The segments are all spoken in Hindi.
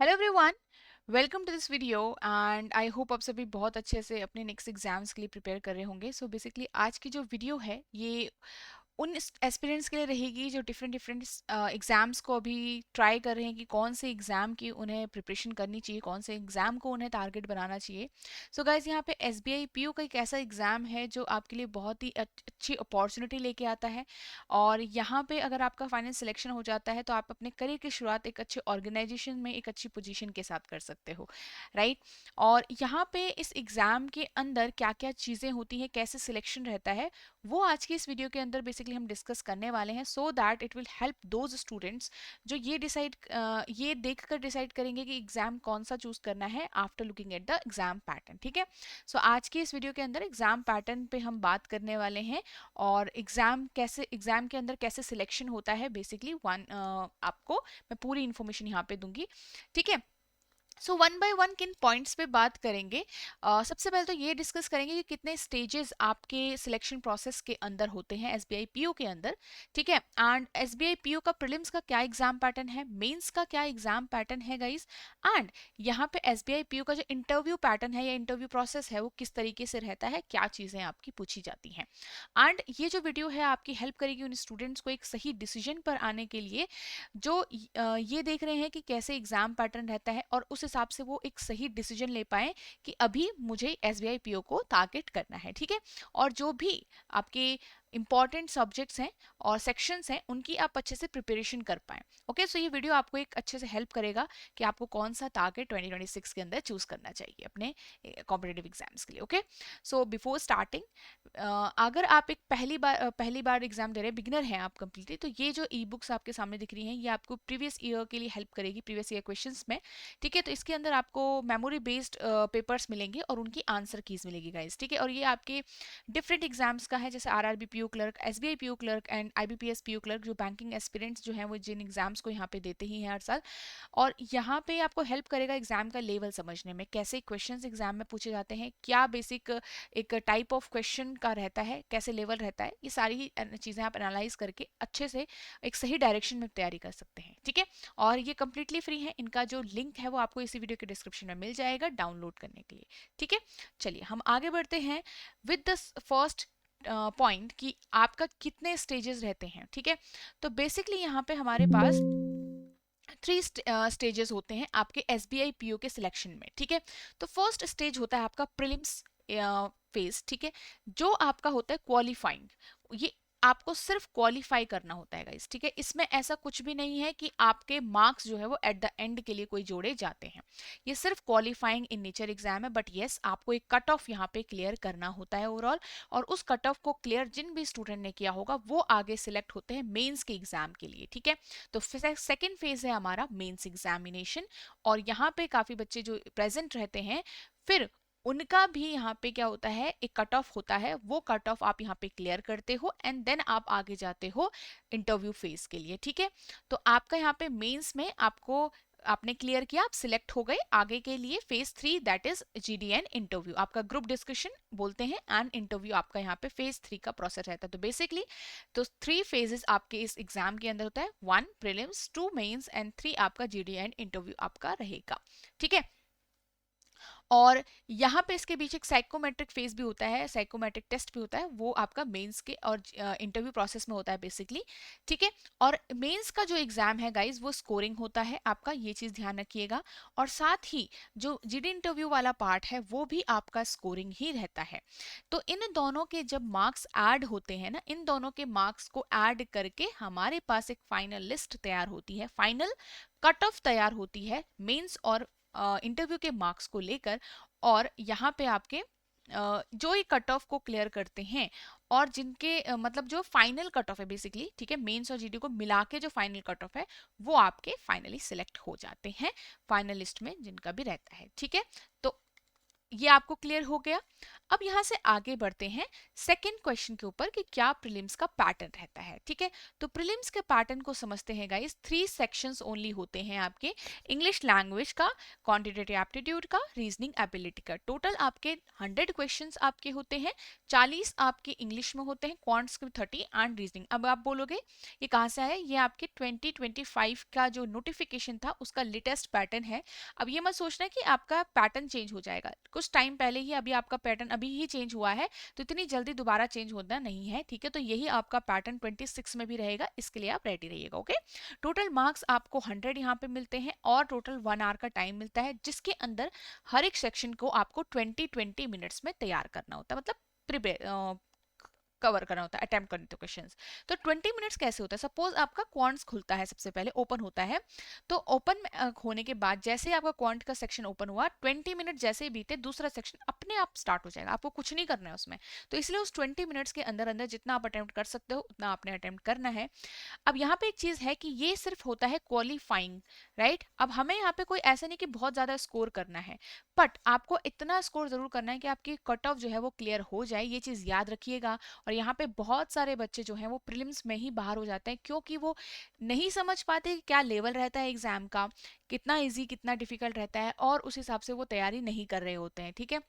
Hello everyone, welcome to this video and I hope आप सभी बहुत अच्छे से अपने नेक्स्ट एग्जाम्स के लिए प्रिपेयर कर रहे होंगे। सो बेसिकली आज की जो वीडियो है ये उन एस्पिरेंट्स के लिए रहेगी जो डिफरेंट डिफरेंट एग्ज़ाम्स को अभी ट्राई कर रहे हैं कि कौन से एग्ज़ाम की उन्हें प्रिपरेशन करनी चाहिए, कौन से एग्ज़ाम को उन्हें टारगेट बनाना चाहिए। सो गाइज यहाँ पे एसबीआई पीओ का एक ऐसा एग्ज़ाम है जो आपके लिए बहुत ही अच्छी अपॉर्चुनिटी लेके आता है। और यहाँ पे अगर आपका फाइनल सिलेक्शन हो जाता है तो आप अपने करियर की शुरुआत एक अच्छे ऑर्गेनाइजेशन में एक अच्छी पोजीशन के साथ कर सकते हो, राइट। और यहाँ पे इस एग्ज़ाम के अंदर क्या क्या चीज़ें होती हैं, कैसे सिलेक्शन रहता है, वो आज की इस वीडियो के अंदर बेसिकली हम डिस्कस करने वाले हैं, so that it will help those students जो ये देख कर डिसाइड करेंगे कि एग्जाम कौन सा चूज करना है after looking at the exam pattern. ठीक है, सो आज की इस वीडियो के अंदर एग्जाम पैटर्न पे हम बात करने वाले हैं और एग्जाम के अंदर कैसे सिलेक्शन होता है बेसिकली आपको मैं पूरी इन्फॉर्मेशन यहाँ पे दूंगी। ठीक है, सो वन बाय वन किन पॉइंट्स पे बात करेंगे। सबसे पहले तो ये डिस्कस करेंगे कि कितने स्टेजेस आपके सिलेक्शन प्रोसेस के अंदर होते हैं एसबीआई पीओ के अंदर। ठीक है, एंड एसबीआई पीओ का प्रीलिम्स का क्या एग्जाम पैटर्न है, मेंस का क्या एग्जाम पैटर्न है गाइस, एंड यहाँ पे एसबीआई पीओ का जो इंटरव्यू पैटर्न है या इंटरव्यू प्रोसेस है वो किस तरीके से रहता है, क्या चीज़ें आपकी पूछी जाती हैं। एंड ये जो वीडियो है आपकी हेल्प करेगी उन स्टूडेंट्स को एक सही डिसीजन पर आने के लिए जो ये देख रहे हैं कि कैसे एग्जाम पैटर्न रहता है और उस हिसाब से वो एक सही डिसीजन ले पाए कि अभी मुझे एसबीआई पीओ को टारगेट करना है। ठीक है, और जो भी आपके इंपॉर्टेंट सब्जेक्ट्स हैं और सेक्शंस हैं उनकी आप अच्छे से प्रिपरेशन कर पाएं। ओके, सो ये वीडियो आपको एक अच्छे से हेल्प करेगा कि आपको कौन सा टारगेट 2026 के अंदर चूज करना चाहिए अपने कॉम्पिटेटिव एग्जाम्स के लिए। ओके, सो बिफोर स्टार्टिंग, अगर आप एक पहली बार एग्जाम दे रहे हैं, बिगिनर हैं आप कम्प्लीटली, तो ये जो ई बुक्स आपके सामने दिख रही हैं ये आपको प्रीवियस ईयर के लिए हेल्प करेगी, प्रीवियस ईयर क्वेश्चंस में। ठीक है, तो इसके अंदर आपको मेमोरी बेस्ड पेपर्स मिलेंगे और उनकी आंसर कीज मिलेगी गाइस। ठीक है, और ये आपके डिफरेंट एग्जाम्स का है, जैसे RRB PO clerk, SBI PO clerk and IBPS PO clerk, जो बैंकिंग एस्पिरेंट्स जो हैं वो जिन एग्जाम्स को यहाँ पे देते ही हैं हर साल। और यहाँ पे आपको हेल्प करेगा एग्जाम का लेवल समझने में, कैसे क्वेश्चंस एग्जाम में पूछे जाते हैं, क्या बेसिक एक टाइप ऑफ क्वेश्चन का रहता है, कैसे लेवल रहता है, ये सारी चीज़ें आप एनालाइज करके अच्छे से एक सही डायरेक्शन में तैयारी कर सकते हैं। ठीक है, और ये कम्प्लीटली फ्री है, इनका जो लिंक है वो आपको इसी वीडियो के डिस्क्रिप्शन में मिल जाएगा डाउनलोड करने के लिए। ठीक है, चलिए हम आगे बढ़ते हैं विद द फर्स्ट पॉइंट कि आपका कितने स्टेजेस रहते हैं। ठीक है, तो बेसिकली यहाँ पे हमारे पास थ्री स्टेजेस होते हैं आपके एसबीआई पीओ के सिलेक्शन में। ठीक है, तो फर्स्ट स्टेज होता है आपका प्रीलिम्स फेज। ठीक है, जो आपका होता है क्वालिफाइंग, ये आपको सिर्फ क्वालिफाई करना होता है गाइस। ठीक है, इसमें ऐसा कुछ भी नहीं है कि आपके मार्क्स जो है वो एट द एंड के लिए कोई जोड़े जाते हैं, ये सिर्फ क्वालिफाइंग इन नेचर एग्जाम है। बट येस, आपको एक कट ऑफ यहाँ पे क्लियर करना होता है ओवरऑल, और उस कट ऑफ को क्लियर जिन भी स्टूडेंट ने किया होगा वो आगे सिलेक्ट होते हैं मेंस के एग्जाम के लिए। ठीक है, तो सेकेंड फेज है हमारा मेंस एग्जामिनेशन, और यहाँ पे काफी बच्चे जो प्रेजेंट रहते हैं, फिर उनका भी यहाँ पे क्या होता है, एक कट ऑफ होता है, वो कट ऑफ आप यहाँ पे क्लियर करते हो एंड देन आप आगे जाते हो इंटरव्यू फेज के लिए। ठीक है, तो आपका यहाँ पे मेंस में आपने क्लियर किया, आप सिलेक्ट हो गए आगे के लिए phase 3, that is GDN interview, आपका ग्रुप डिस्कशन बोलते हैं, एंड इंटरव्यू आपका यहाँ पे फेज 3 का प्रोसेस रहता है। तो बेसिकली तो 3 फेजेस आपके इस एग्जाम के अंदर होता है, 1 प्रीलिम्स, 2 मेंस एंड 3 आपका जीडीएन इंटरव्यू आपका रहेगा। ठीक है, और यहाँ पे इसके बीच एक साइकोमेट्रिक फेज भी होता है, साइकोमेट्रिक टेस्ट भी होता है, वो आपका मेंस के और इंटरव्यू प्रोसेस में होता है बेसिकली। ठीक है, और मेंस का जो एग्जाम है गाइज वो स्कोरिंग होता है आपका, ये चीज ध्यान रखिएगा। और साथ ही जो जीडी इंटरव्यू वाला पार्ट है वो भी आपका स्कोरिंग ही रहता है। तो इन दोनों के जब मार्क्स ऐड होते हैं ना, इन दोनों के मार्क्स को ऐड करके हमारे पास एक फाइनल लिस्ट तैयार होती है, फाइनल कट ऑफ तैयार होती है मेंस और इंटरव्यू के मार्क्स को लेकर। और यहाँ पे आपके जो ये कट ऑफ को क्लियर करते हैं और जिनके मतलब जो फाइनल कट ऑफ है बेसिकली, ठीक है, मेंस और जीडी को मिला के जो फाइनल कट ऑफ है वो आपके फाइनली सिलेक्ट हो जाते हैं फाइनल लिस्ट में जिनका भी रहता है। ठीक है, तो ये आपको क्लियर हो गया। अब यहाँ से आगे बढ़ते हैं सेकंड क्वेश्चन के ऊपर कि क्या प्रीलिम्स का पैटर्न रहता है। ठीक है, तो प्रीलिम्स के पैटर्न को समझते हैं गाइस। 3 सेक्शंस ओनली होते हैं आपके, इंग्लिश लैंग्वेज का, क्वांटिटेटिव एप्टीट्यूड का, रीजनिंग एबिलिटी का। टोटल आपके 100 क्वेश्चंस आपके होते हैं, 40 आपके इंग्लिश में होते हैं, क्वांट्स के 30 एंड रीजनिंग। अब आप बोलोगे ये कहाँ से आया, ये आपके 2025 का जो नोटिफिकेशन था उसका लेटेस्ट पैटर्न है। अब ये मत सोचना कि आपका पैटर्न चेंज हो जाएगा, कुछ टाइम पहले ही अभी आपका पैटर्न अभी ही चेंज हुआ है, तो इतनी जल्दी दोबारा चेंज होना नहीं है। ठीक है, तो यही आपका पैटर्न 26 में भी रहेगा, इसके लिए आप रेडी रहिएगा। ओके, टोटल मार्क्स आपको 100 यहाँ पे मिलते हैं और टोटल 1 आवर का टाइम मिलता है, जिसके अंदर हर एक सेक्शन को आपको 20 मिनट्स में तैयार करना होता है, मतलब प्रिपेयर कवर करना होता है, अटेम्प्ट करने तो क्वेश्चंस। तो 20 मिनट्स कैसे होता है, सपोज आपका क्वांट्स खुलता है, सबसे पहले ओपन होता है, तो ओपन होने के बाद जैसे ही आपका क्वांट का सेक्शन ओपन हुआ, 20 मिनट जैसे ही बीते दूसरा सेक्शन अपने आप स्टार्ट हो जाएगा, आपको कुछ नहीं करना है उसमें। तो इसलिए उस 20 मिनट्स के अंदर अंदर जितना आप अटेम्प्ट कर सकते हो उतना आपने अटेम्प्ट करना है। अब यहाँ पे एक चीज है कि ये सिर्फ होता है क्वालिफाइंग, राइट। अब हमें यहाँ पे कोई ऐसा नहीं कि बहुत ज्यादा स्कोर करना है, बट आपको इतना स्कोर जरूर करना है कि आपकी कट ऑफ जो है वो क्लियर हो जाए, ये चीज याद रखिएगा। और यहाँ पे बहुत सारे बच्चे जो हैं वो प्रीलिम्स में ही बाहर हो जाते हैं, क्योंकि वो नहीं समझ पाते कि क्या लेवल रहता है एग्जाम का, कितना इजी कितना डिफिकल्ट रहता है, और उस हिसाब से वो तैयारी नहीं कर रहे होते हैं। ठीक है,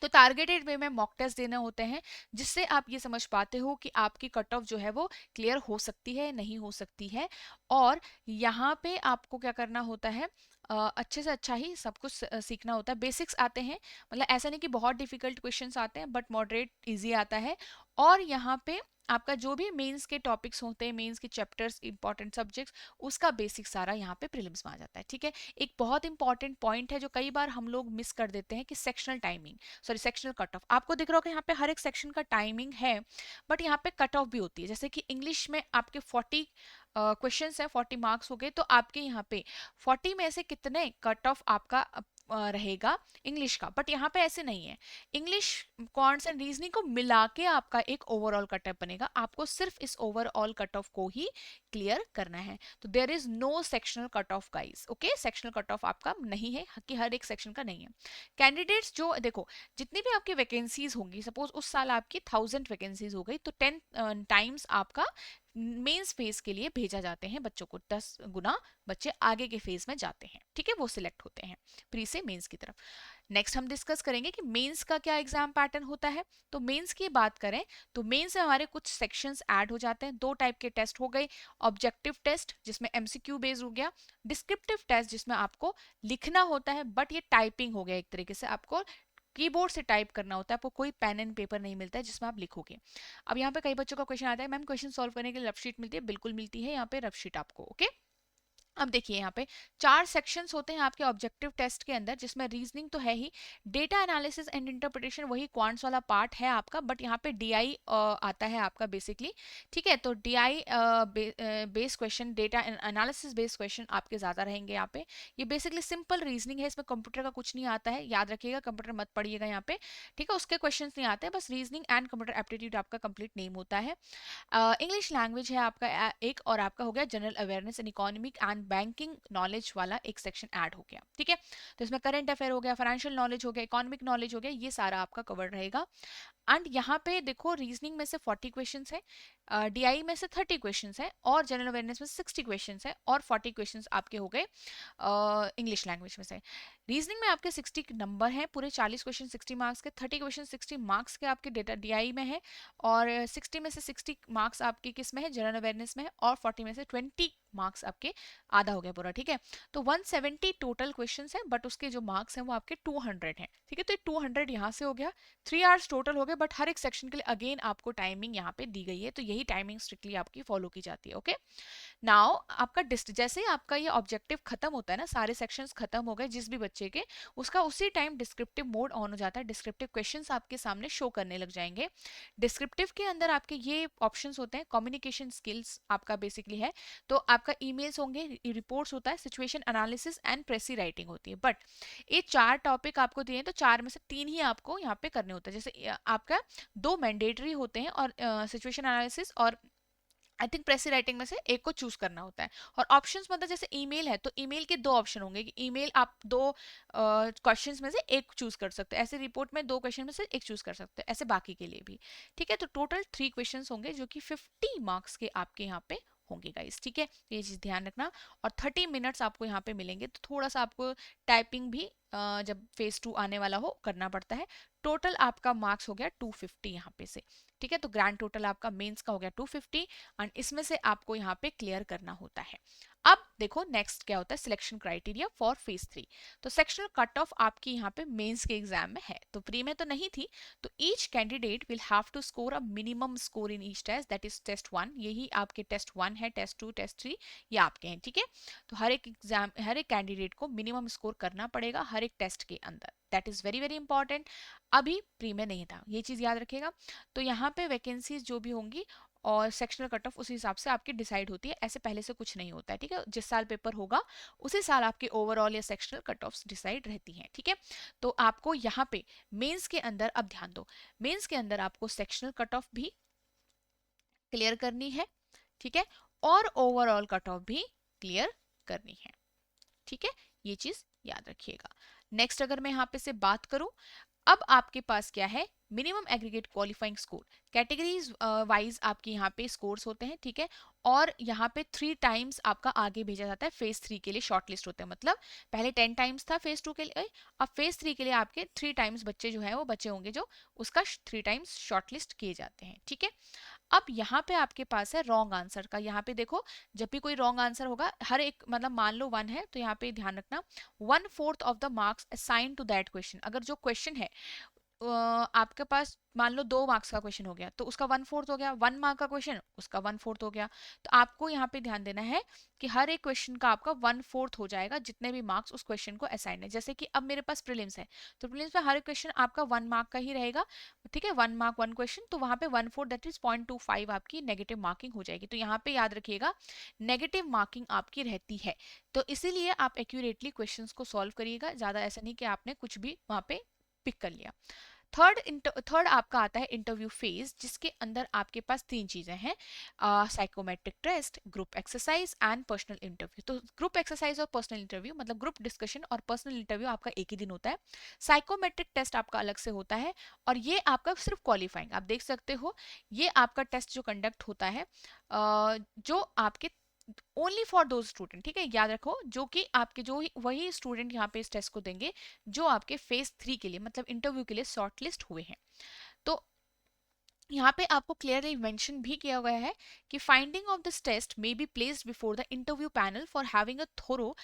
तो टारगेटेड वे में मॉक टेस्ट देने होते हैं, जिससे आप ये समझ पाते हो कि आपकी कट ऑफ जो है वो क्लियर हो सकती है नहीं हो सकती है। और यहाँ पे आपको क्या करना होता है, अच्छे से अच्छा ही सब कुछ सीखना होता है। बेसिक्स आते हैं, मतलब ऐसा नहीं कि बहुत डिफिकल्ट क्वेश्चंस आते हैं, बट मॉडरेट इजी आता है। और यहाँ पे आपका जो भी मेंस के टॉपिक्स होते हैं, मेंस के चैप्टर्स, इंपॉर्टेंट सब्जेक्ट्स, उसका बेसिक सारा यहाँ पे प्रीलिम्स में आ जाता है। ठीक है, एक बहुत इंपॉर्टेंट पॉइंट है जो कई बार हम लोग मिस कर देते हैं कि sectional timing, sorry sectional cut of. आपको दिख रहा होगा यहाँ पे हर एक सेक्शन का टाइमिंग है, बट यहाँ पे कट ऑफ भी होती है। जैसे कि इंग्लिश में आपके 40 क्वेश्चंस है, 40 मार्क्स हो गए, तो आपके यहाँ पे 40 में से कितने कट ऑफ आपका रहेगा इंग्लिश का। बट यहाँ पे ऐसे नहीं है, इंग्लिश, क्वांट्स एंड रीजनिंग को मिला के आपका एक ओवरऑल कट ऑफ बनेगा, आपको सिर्फ इस ओवरऑल कट ऑफ को ही क्लियर करना है। तो there is no sectional cut off guys. Okay, sectional cut off आपका नहीं है, कि हर एक सेक्शन का नहीं है। कैंडिडेट्स जो देखो, जितनी भी आपकी वैकेंसीज होंगी, सपोज उस साल आपकी 1000 वैकेंसीज हो गई, तो 10 टाइम्स आपका मेंस फेज के लिए भेजा जाते हैं बच्चों को, 10 गुना बच्चे आगे के फेज में जाते हैं। ठीक है, वो सिलेक्ट होते हैं प्री से मेंस की तरफ। नेक्स्ट हम डिस्कस करेंगे कि मेंस का क्या एग्जाम पैटर्न होता है। तो मेंस की बात करें तो मेंस में हमारे कुछ सेक्शंस ऐड हो जाते हैं। 2 टाइप के टेस्ट हो गए, ऑब्जेक्टिव टेस्ट जिसमें एमसीक्यू बेस्ड हो गया, डिस्क्रिप्टिव टेस्ट जिसमें आपको लिखना होता है, बट ये टाइपिंग हो गया, एक तरीके से आपको कीबोर्ड से टाइप करना होता है, आपको कोई पेन एंड पेपर नहीं मिलता है जिसमें आप लिखोगे। अब यहाँ पे कई बच्चों का क्वेश्चन आता है, मैम क्वेश्चन सॉल्व करने के लिए रफ शीट मिलती है? बिल्कुल मिलती है, यहाँ पे रफ शीट आपको। ओके, अब देखिए यहाँ पे 4 सेक्शंस होते हैं आपके ऑब्जेक्टिव टेस्ट के अंदर, जिसमें रीजनिंग तो है ही, डेटा एनालिसिस एंड इंटरप्रिटेशन वही क्वांट्स वाला पार्ट है आपका, बट यहाँ पे डीआई आता है आपका बेसिकली। ठीक है, तो DI based question, data analysis based question आपके ज़्यादा रहेंगे यहाँ पे। ये बेसिकली सिंपल रीजनिंग है, इसमें कंप्यूटर का कुछ नहीं आता है, याद रखिएगा, कंप्यूटर मत पढ़िएगा यहाँ पे। ठीक है, उसके क्वेश्चन नहीं आते, बस रीजनिंग एंड कंप्यूटर एप्टीट्यूड आपका कंप्लीट नेम होता है। इंग्लिश लैंग्वेज है आपका एक, और आपका हो गया general awareness and economic and banking knowledge वाला एक सेक्शन ऐड हो गया। ठीक है, तो इसमें करंट अफेयर हो गया, फाइनेंशियल नॉलेज हो गया, इकोनॉमिक नॉलेज हो गया, ये सारा आपका कवर रहेगा। एंड यहाँ पे देखो, रीजनिंग में से 40 क्वेश्चंस है, डीआई में से 30 क्वेश्चंस है, और जनरल अवेयरनेस में 60 क्वेश्चंस है, और 40 क्वेश्चंस आपके हो गए इंग्लिश लैंग्वेज में से। रीजनिंग में आपके 60 नंबर हैं, पूरे 40 क्वेश्चन 60 मार्क्स के, 30 क्वेश्चन 60 मार्क्स के आपके डेटा डीआई में है, और 60 में से 60 मार्क्स आपके किस में है, जनरल अवेयरनेस में है, और 40 में से 20 मार्क्स आपके, आधा हो गया पूरा। ठीक है, तो 170 टोटल क्वेश्चंस है, बट उसके जो मार्क्स हैं वो आपके 200 हैं। ठीक है, तो 200 यहाँ से हो गया, 3 आवर्स टोटल हो गए, बट हर एक सेक्शन के लिए अगेन आपको टाइमिंग यहाँ पे दी गई है, तो यही टाइमिंग स्ट्रिक्टली आपकी फॉलो की जाती है। ओके, नाउ आपका जैसे ही आपका ये ऑब्जेक्टिव खत्म होता है ना, सारे सेक्शंस खत्म हो गए जिस भी बच्चे के, उसका उसी टाइम डिस्क्रिप्टिव मोड ऑन हो जाता है, डिस्क्रिप्टिव क्वेश्चंस आपके सामने शो करने लग जाएंगे। डिस्क्रिप्टिव के अंदर आपके ये ऑप्शंस होते हैं, कम्युनिकेशन स्किल्स आपका बेसिकली है, तो आपका ईमेल्स होंगे, रिपोर्ट्स होता है, सिचुएशन एनालिसिस एंड प्रेसी राइटिंग होती है। बट ये 4 टॉपिक आपको दिए हैं, तो 4 में से 3 ही आपको यहाँ पे करने होते हैं। जैसे आपका 2 मैंडेटरी होते हैं, और सिचुएशन एनालिसिस और आई थिंक प्रेसी राइटिंग में से एक को चूज करना होता है। और ऑप्शंस मतलब जैसे ईमेल है तो ईमेल के दो ऑप्शन होंगे कि ईमेल आप दो क्वेश्चंस में से एक चूज कर सकते हैं, ऐसे रिपोर्ट में दो क्वेश्चन में से एक चूज कर सकते हैं, ऐसे बाकी के लिए भी। ठीक है, तो टोटल 3 क्वेश्चंस होंगे जो कि 50 मार्क्स के आपके यहाँ पे होंगे गाइस। ठीक है, ये चीज ध्यान रखना। और 30 मिनट्स आपको यहाँ पे मिलेंगे, तो थोड़ा सा आपको टाइपिंग भी जब फेज 2 आने वाला हो करना पड़ता है। टोटल आपका मार्क्स हो गया 250 यहाँ पे से। ठीक है, तो ग्रैंड टोटल आपका मेंस का हो गया 250 एंड इसमें से आपको यहाँ पे क्लियर करना होता है। अब देखो नेक्स्ट क्या होता है, सिलेक्शन क्राइटेरिया फॉर फेज 3। तो सेक्शनल कट ऑफ आपकी यहाँ पे मेंस के एग्जाम में है, तो प्री में तो नहीं थी। तो each candidate will have to score a minimum score in each test, that is test 1। यही आपके टेस्ट 1 है, टेस्ट 2, टेस्ट 3 ये आपके हैं। ठीक है, तो हर एक एग्जाम, हर एक कैंडिडेट को मिनिमम स्कोर करना पड़ेगा हर एक टेस्ट के अंदर, that is very very important. अभी प्री में नहीं था, ये चीज याद रखिएगा। तो यहाँ पे वैकेंसीज जो भी होंगी और सेक्शनल कट ऑफ उस हिसाब से आपकी डिसाइड होती है, ऐसे पहले से कुछ नहीं होता है। ठीक है, जिस साल पेपर होगा उसी साल आपके ओवरऑल या सेक्शनल कट ऑफ डिसाइड रहती हैं। ठीक है, तो आपको यहाँ पे मेंस के अंदर अब ध्यान दो, मेंस के अंदर आपको सेक्शनल कट ऑफ भी क्लियर करनी है। ठीक है, और ओवरऑल कट ऑफ भी क्लियर करनी है। ठीक है, ये चीज याद रखिएगा। नेक्स्ट अगर मैं यहाँ पे से बात करूं, अब आपके पास क्या है, minimum aggregate qualifying score, categories wise आपके यहाँ पे स्कोर्स होते हैं। ठीक है, और यहाँ पे 3 टाइम्स आपका आगे भेजा जाता है फेज 3 के लिए, शॉर्ट लिस्ट होते हैं। मतलब पहले 10 टाइम्स था फेज 2 के लिए, अब फेज 3 के लिए आपके 3 टाइम्स बच्चे जो है वो बच्चे होंगे जो उसका 3 टाइम्स शॉर्ट लिस्ट किए जाते हैं। ठीक है, अब यहाँ पे आपके पास है रॉन्ग आंसर का। यहाँ पे देखो, जब भी कोई रॉन्ग आंसर होगा, हर एक मतलब मान लो 1 है तो यहाँ पे ध्यान रखना 1/4 of the marks assign to that question. अगर जो क्वेश्चन है आपके पास मान लो 2 मार्क्स का क्वेश्चन हो गया तो उसका 1/4 हो गया, 1 मार्क का क्वेश्चन उसका 1/4 हो गया। तो आपको यहाँ पे ध्यान देना है कि हर एक क्वेश्चन का आपका 1/4 हो जाएगा जितने भी मार्क्स उस क्वेश्चन को असाइन है। जैसे कि अब मेरे पास प्रीलिम्स है, तो प्रीलिम्स में हर एक क्वेश्चन आपका 1 मार्क का ही रहेगा। ठीक है, 1 मार्क 1 क्वेश्चन, तो वहां पे 1/4 दैट इज 0.25 आपकी नेगेटिव मार्किंग हो जाएगी। तो यहाँ पे याद रखिएगा नेगेटिव मार्किंग आपकी रहती है, तो इसीलिए आप एक्यूरेटली क्वेश्चंस को सॉल्व करिएगा, ज्यादा ऐसा नहीं कि आपने कुछ भी वहां पे पिक कर लिया। थर्ड आपका आता है इंटरव्यू फेज, जिसके अंदर आपके पास 3 चीजें हैं, psychometric test, group exercise and personal interview. तो ग्रुप एक्सरसाइज और पर्सनल इंटरव्यू मतलब ग्रुप डिस्कशन और पर्सनल इंटरव्यू आपका एक ही दिन होता है। साइकोमेट्रिक टेस्ट आपका अलग से होता है, और ये आपका सिर्फ क्वालिफाइंग, आप देख सकते हो ये आपका टेस्ट जो कंडक्ट होता है जो आपके ओनली फॉर दो स्टूडेंट। ठीक है, याद रखो, जो कि आपके जो वही स्टूडेंट यहाँ पे इस टेस्ट को देंगे जो आपके फेज 3 के लिए मतलब इंटरव्यू के लिए शॉर्ट लिस्ट हुए हैं। तो यहाँ पे आपको क्लियरली मेंशन भी किया गया है कि finding of this test may be placed before the interview panel for having a thorough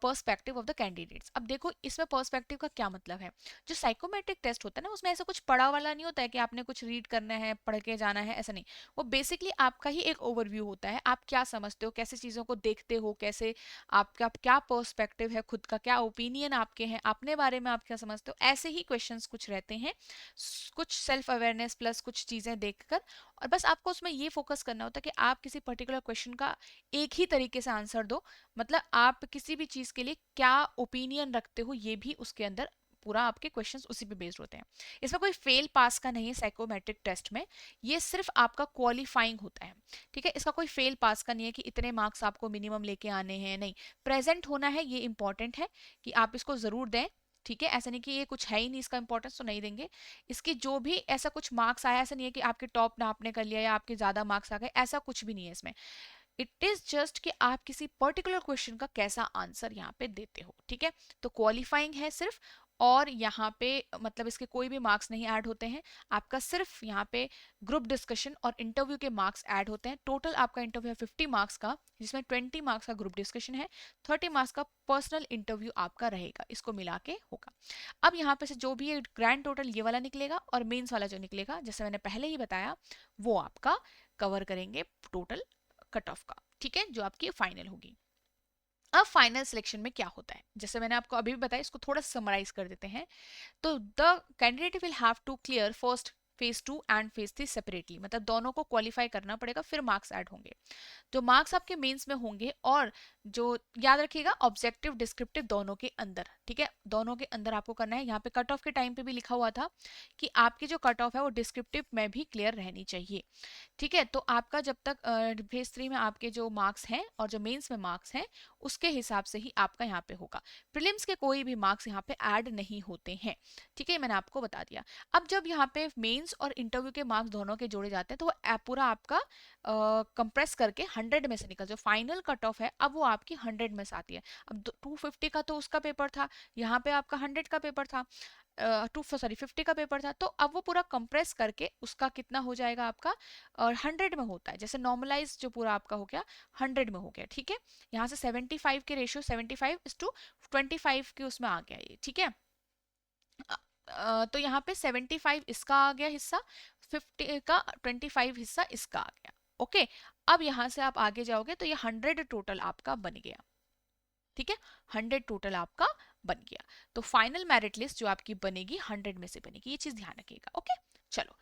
perspective of the candidates. अब देखो इसमें पर्सपेक्टिव का क्या मतलब है, जो साइकोमेट्रिक टेस्ट होता है ना उसमें ऐसा कुछ पढ़ा वाला नहीं होता है कि आपने कुछ रीड करना है पढ़ के जाना है, ऐसा नहीं। वो बेसिकली आपका ही एक ओवरव्यू होता है, आप क्या समझते हो, कैसे चीज़ों को देखते हो, कैसे आपका क्या पर्सपेक्टिव है, खुद का क्या ओपिनियन आपके हैं, अपने बारे में आप क्या समझते हो, ऐसे ही क्वेश्चंस कुछ रहते हैं, कुछ सेल्फ अवेयरनेस प्लस कुछ चीज़ें देखकर। और बस आपको उसमें ये फोकस करना होता है कि आप किसी पर्टिकुलर क्वेश्चन का एक ही तरीके से आंसर दो, मतलब आप किसी भी चीज़ के लिए क्या ओपिनियन रखते हो ये भी उसके अंदर पूरा आपके क्वेश्चंस उसी पे बेस्ड होते हैं। इसमें कोई फेल पास का नहीं है साइकोमेट्रिक टेस्ट में, ये सिर्फ आपका क्वालिफाइंग होता है। ठीक है, इसका कोई फेल पास का नहीं है कि इतने मार्क्स आपको मिनिमम लेके आने हैं, नहीं, प्रेजेंट होना है, ये इंपॉर्टेंट है कि आप इसको जरूर दें। ठीक है, ऐसा नहीं कि ये कुछ है ही नहीं इसका इंपॉर्टेंस तो नहीं देंगे। इसकी जो भी ऐसा कुछ मार्क्स आया, ऐसा नहीं है कि आपके टॉप ना आपने कर लिया या आपके ज्यादा मार्क्स आ गए, ऐसा कुछ भी नहीं है इसमें। इट इज जस्ट कि आप किसी पर्टिकुलर क्वेश्चन का कैसा आंसर यहाँ पे देते हो। ठीक है, तो क्वालिफाइंग है सिर्फ, और यहाँ पे मतलब इसके कोई भी मार्क्स नहीं ऐड होते हैं, आपका सिर्फ यहाँ पे ग्रुप डिस्कशन और इंटरव्यू के मार्क्स ऐड होते हैं। टोटल आपका इंटरव्यू है 50 मार्क्स का, जिसमें 20 मार्क्स का ग्रुप डिस्कशन है, 30 मार्क्स का पर्सनल इंटरव्यू आपका रहेगा, इसको मिला के होगा। अब यहाँ पे से जो भी ग्रैंड टोटल ये वाला निकलेगा और मेंस वाला जो निकलेगा, जैसे मैंने पहले ही बताया, वो आपका कवर करेंगे टोटल कट ऑफ का। ठीक है, जो आपकी फाइनल होगी। अब फाइनल सिलेक्शन में क्या होता है, जैसे मैंने आपको अभी भी बताया, इसको थोड़ा समराइज कर देते हैं। तो the candidate will have to clear first phase 2 and phase 3 separately, मतलब दोनों को क्वालिफाई करना पड़ेगा, फिर मार्क्स ऐड होंगे। जो मार्क्स आपके मेंस में होंगे, और जो याद रखिएगा ऑब्जेक्टिव डिस्क्रिप्टिव दोनों के अंदर, ठीक है, दोनों के अंदर आपको करना है। यहाँ पे कट ऑफ के टाइम पे भी लिखा हुआ था कि आपकी जो कट ऑफ है वो डिस्क्रिप्टिव में भी क्लियर रहनी चाहिए, ठीक है। तो आपका जब तक फेज 3 में आपके जो मार्क्स हैं और जो मेंस में मार्क्स हैं उसके हिसाब से ही आपका यहाँ पे होगा। प्रीलिम्स के कोई भी मार्क्स यहाँ पे ऐड नहीं होते हैं, ठीक है, मैंने आपको बता दिया। अब जब यहाँ पे मेंस और इंटरव्यू के मार्क्स दोनों के जोड़े जाते हैं तो वो पूरा आपका कंप्रेस करके 100 में से निकल, जो फाइनल कट ऑफ है अब वो आपकी 100 में से आती है। अब 250 का तो उसका पेपर था, यहाँ पे आपका 100 का पेपर था, 50 का पेपर था, तो अब वो पूरा कंप्रेस करके उसका कितना हो जाएगा आपका, और 100 में होता है, जैसे नॉर्मलाइज जो पूरा आपका हो गया 100 में हो गया, ठीक है। यहाँ से 75 के रेशियो 75:25 के उसमें आ गया ये, ठीक है। तो यहाँ पे 75 इसका आ गया हिस्सा, 50 का 25 हिस्सा इसका आ गया, ओके। अब यहाँ से आप आगे जाओगे तो ये 100 टोटल आपका बन गया, ठीक है, 100 टोटल आपका बन गया। तो फाइनल मेरिट लिस्ट जो आपकी बनेगी 100 में से बनेगी, ये चीज ध्यान रखिएगा, ओके। चलो,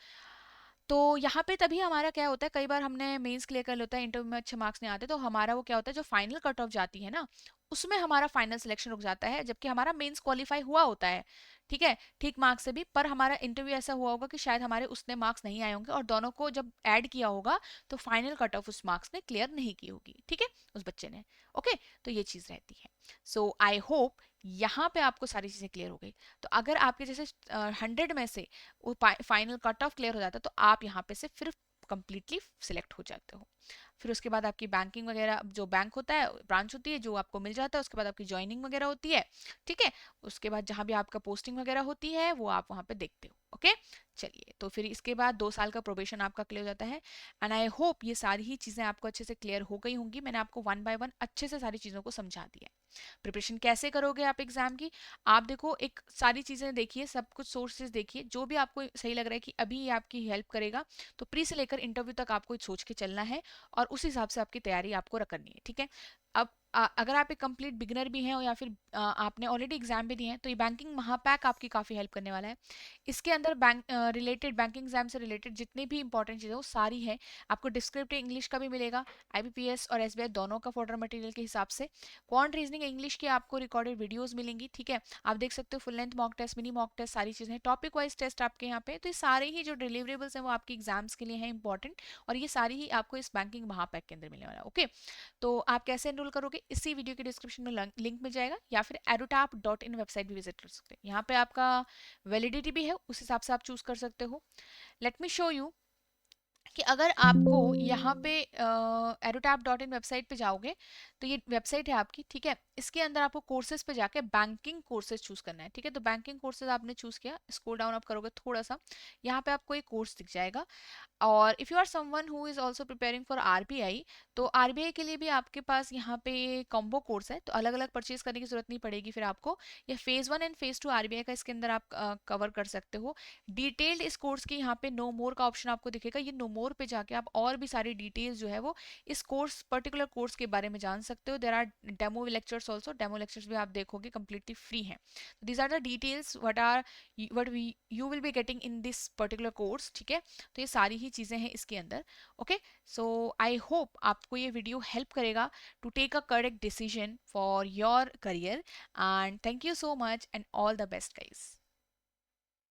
तो यहाँ पे तभी हमारा क्या होता है, कई बार हमने मेंस क्लियर कर लेता है, इंटरव्यू में अच्छे मार्क्स नहीं आते, तो हमारा वो क्या होता है, जो फाइनल कट ऑफ जाती है ना उसमें हमारा फाइनल सिलेक्शन रुक जाता है, जबकि हमारा मेंस क्वालिफाई हुआ होता है, ठीक है, ठीक मार्क्स से भी, पर हमारा इंटरव्यू ऐसा हुआ होगा कि शायद हमारे उसने मार्क्स नहीं आए होंगे और दोनों को जब ऐड किया होगा तो फाइनल कट ऑफ उस मार्क्स ने क्लियर नहीं की होगी, ठीक है, उस बच्चे ने, ओके। तो ये चीज रहती है। सो आई होप यहाँ पे आपको सारी चीजें क्लियर हो गई। तो अगर आपके जैसे 100 में से वो फाइनल कट ऑफ क्लियर हो जाता है तो आप यहाँ पे से फिर कंप्लीटली सिलेक्ट हो जाते हो। फिर उसके बाद आपकी बैंकिंग वगैरह, जो बैंक होता है ब्रांच होती है जो आपको मिल जाता है, उसके बाद आपकी ज्वाइनिंग वगैरह होती है, ठीक है। उसके बाद जहाँ भी आपका पोस्टिंग वगैरह होती है वो आप वहाँ पे देखते हो, ओके। चलिए, तो फिर इसके बाद 2 साल का प्रोबेशन आपका क्लियर हो जाता है। एंड आई होप ये सारी ही चीज़ें आपको अच्छे से क्लियर हो गई होंगी। मैंने आपको 1 बाय 1 अच्छे से सारी चीज़ों को समझा दिया है। प्रिपरेशन कैसे करोगे आप एग्जाम की, आप देखो, एक सारी चीज़ें देखिए, सब कुछ सोर्सेज देखिए, जो भी आपको सही लग रहा है कि अभी ये आपकी हेल्प करेगा, तो प्री से लेकर इंटरव्यू तक आपको सोच के चलना है और उस हिसाब से आपकी तैयारी आपको करनी है, ठीक है। अब अगर आप एक कंप्लीट बिगनर भी हैं या फिर आपने ऑलरेडी एग्जाम भी दिए हैं, तो ये बैंकिंग महापैक आपकी काफ़ी हेल्प करने वाला है। इसके अंदर बैंकिंग एग्जाम से रिलेटेड जितनी भी इंपॉर्टेंट चीज़ें वो सारी है। आपको डिस्क्रिप्टिव इंग्लिश का भी मिलेगा, आईबीपीएस और एसबीआई दोनों का फॉर्डर मटेरियल के हिसाब से। क्वांट रीजनिंग इंग्लिश की आपको रिकॉर्डेड वीडियोस मिलेंगी, ठीक है, आप देख सकते हो, full length mock test, mini mock test, सारी चीज़ें, टॉपिक वाइज टेस्ट आपके यहाँ पे। तो ये सारे ही जो डिलीवरेबल्स हैं वो आपके एग्जाम्स के लिए हैं इंपॉर्टेंट, और ये सारी ही आपको इस बैंकिंग महापैक के अंदर मिलने वाला है, ओके। तो आप कैसे एनरोल करोगे, इसी वीडियो के डिस्क्रिप्शन में लिंक मिल जाएगा, या फिर edutap.in वेबसाइट भी विजिट कर सकते हैं। यहाँ पे आपका वैलिडिटी भी है, उस हिसाब से आप चूज कर सकते हो। लेट मी शो यू कि अगर आपको यहाँ पे edutap.in वेबसाइट पे जाओगे, तो ये वेबसाइट है आपकी, ठीक है। इसके अंदर आपको कोर्सेज पे जाके बैंकिंग कोर्सेज चूज करना है, ठीक है। तो बैंकिंग कोर्सेज आपने चूज किया, स्क्रॉल डाउन आप करोगे थोड़ा सा, यहाँ पे आपको एक कोर्स दिख जाएगा। और if you are someone who is also preparing for RBI, तो आरबीआई के लिए भी आपके पास यहाँ पे कॉम्बो कोर्स है, तो अलग अलग परचेज करने की जरूरत नहीं पड़ेगी फिर आपको। ये फेज़ 1 एंड फेज़ 2 आरबीआई का इसके अंदर आप कवर कर सकते हो। डिटेल्ड इस कोर्स की यहाँ पे नो मोर का ऑप्शन आपको दिखेगा, ये नो मोर पे जाके आप और भी सारी डिटेल्स जो है वो इस कोर्स पर्टिकुलर कोर्स के बारे में जान सकते हो। There are demo lectures also, demo lectures भी आप देखोगे कंप्लीटली फ्री हैं। These are the details what you will be getting in this particular course, ठीक है। तो ये सारी ही चीज़ें हैं इसके अंदर, ओके। सो आई होप आपको ये वीडियो हेल्प करेगा to take a correct decision for your career, and thank you so much and all the best guys.